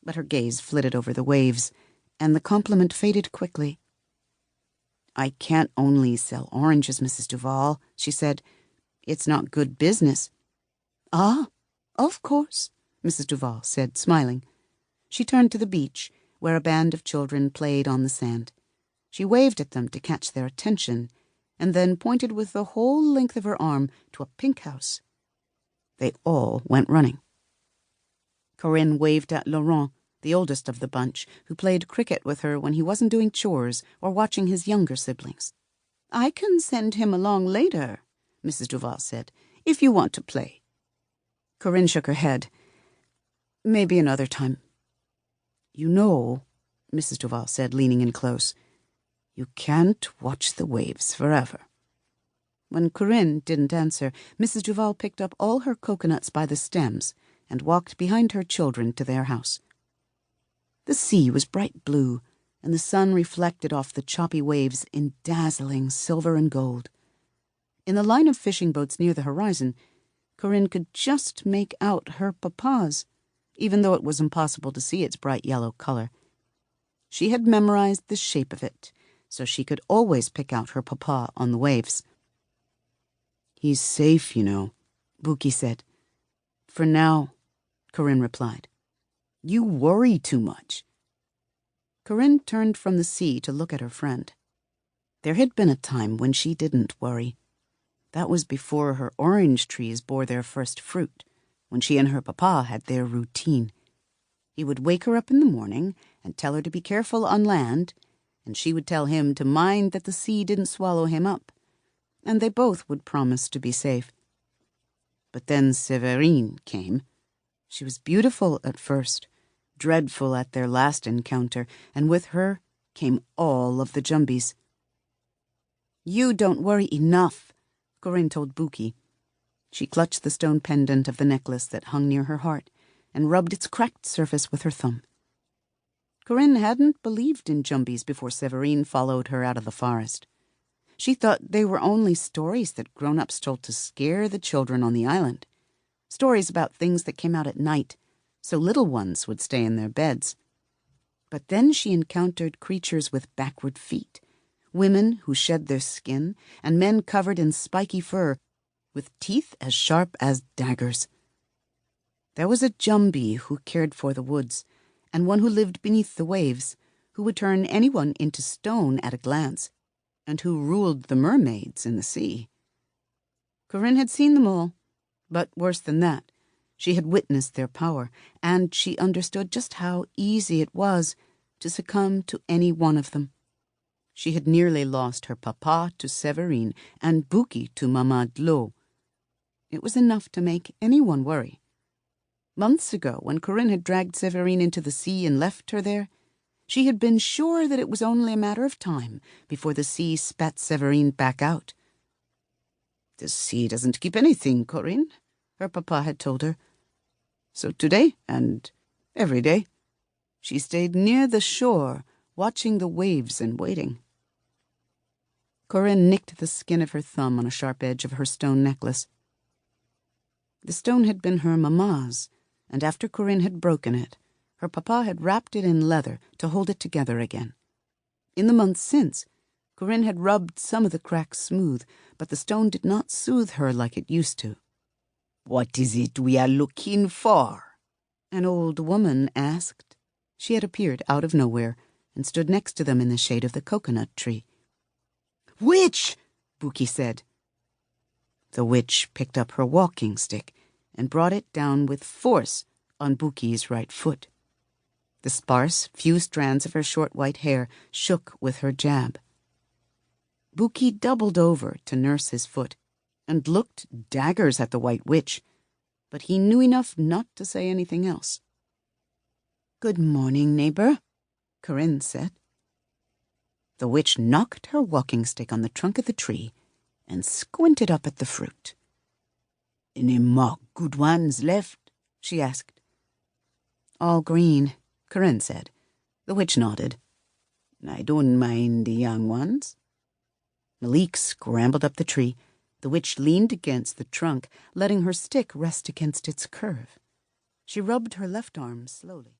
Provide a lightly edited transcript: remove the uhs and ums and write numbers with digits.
but her gaze flitted over the waves, and the compliment faded quickly. "I can't only sell oranges, Mrs. Duval," she said. "It's not good business." "Ah, of course," Mrs. Duval said, smiling. She turned to the beach, where a band of children played on the sand. She waved at them to catch their attention, and then pointed with the whole length of her arm to a pink house. They all went running. Corinne waved at Laurent, the oldest of the bunch, who played cricket with her when he wasn't doing chores or watching his younger siblings. "I can send him along later," Mrs. Duval said, "if you want to play." Corinne shook her head. "Maybe another time." "You know," Mrs. Duval said, leaning in close, "you can't watch the waves forever." When Corinne didn't answer, Mrs. Duval picked up all her coconuts by the stems and walked behind her children to their house. The sea was bright blue, and the sun reflected off the choppy waves in dazzling silver and gold. In the line of fishing boats near the horizon, Corinne could just make out her papa's, even though it was impossible to see its bright yellow color. She had memorized the shape of it, so she could always pick out her papa on the waves. "He's safe, you know," Buki said. "For now," Corinne replied. "You worry too much." Corinne turned from the sea to look at her friend. There had been a time when she didn't worry. That was before her orange trees bore their first fruit, when she and her papa had their routine. He would wake her up in the morning and tell her to be careful on land, and she would tell him to mind that the sea didn't swallow him up, and they both would promise to be safe. But then Séverine came. She was beautiful at first, dreadful at their last encounter, and with her came all of the Jumbies. "You don't worry enough," Corinne told Buki. She clutched the stone pendant of the necklace that hung near her heart and rubbed its cracked surface with her thumb. Corinne hadn't believed in Jumbies before Séverine followed her out of the forest. She thought they were only stories that grown-ups told to scare the children on the island. Stories about things that came out at night, so little ones would stay in their beds. But then she encountered creatures with backward feet, women who shed their skin, and men covered in spiky fur, with teeth as sharp as daggers. There was a Jumbie who cared for the woods, and one who lived beneath the waves, who would turn anyone into stone at a glance, and who ruled the mermaids in the sea. Corinne had seen them all, but worse than that, she had witnessed their power, and she understood just how easy it was to succumb to any one of them. She had nearly lost her papa to Séverine and Buki to Mama Dlo. It was enough to make anyone worry. Months ago, when Corinne had dragged Séverine into the sea and left her there, she had been sure that it was only a matter of time before the sea spat Séverine back out. "The sea doesn't keep anything, Corinne," her papa had told her. So today, and every day, she stayed near the shore, watching the waves and waiting. Corinne nicked the skin of her thumb on a sharp edge of her stone necklace. The stone had been her mamma's, and after Corinne had broken it, her papa had wrapped it in leather to hold it together again. In the months since, Corinne had rubbed some of the cracks smooth, but the stone did not soothe her like it used to. "What is it we are looking for?" an old woman asked. She had appeared out of nowhere and stood next to them in the shade of the coconut tree. "Witch!" Buki said. The witch picked up her walking stick and brought it down with force on Buki's right foot. The sparse few strands of her short white hair shook with her jab. Buki doubled over to nurse his foot and looked daggers at the white witch, but he knew enough not to say anything else. "Good morning, neighbor," Corinne said. The witch knocked her walking stick on the trunk of the tree and squinted up at the fruit. "Any more good ones left?" she asked. "All green," Corinne said. The witch nodded. "I don't mind the young ones." Malik scrambled up the tree. The witch leaned against the trunk, letting her stick rest against its curve. She rubbed her left arm slowly.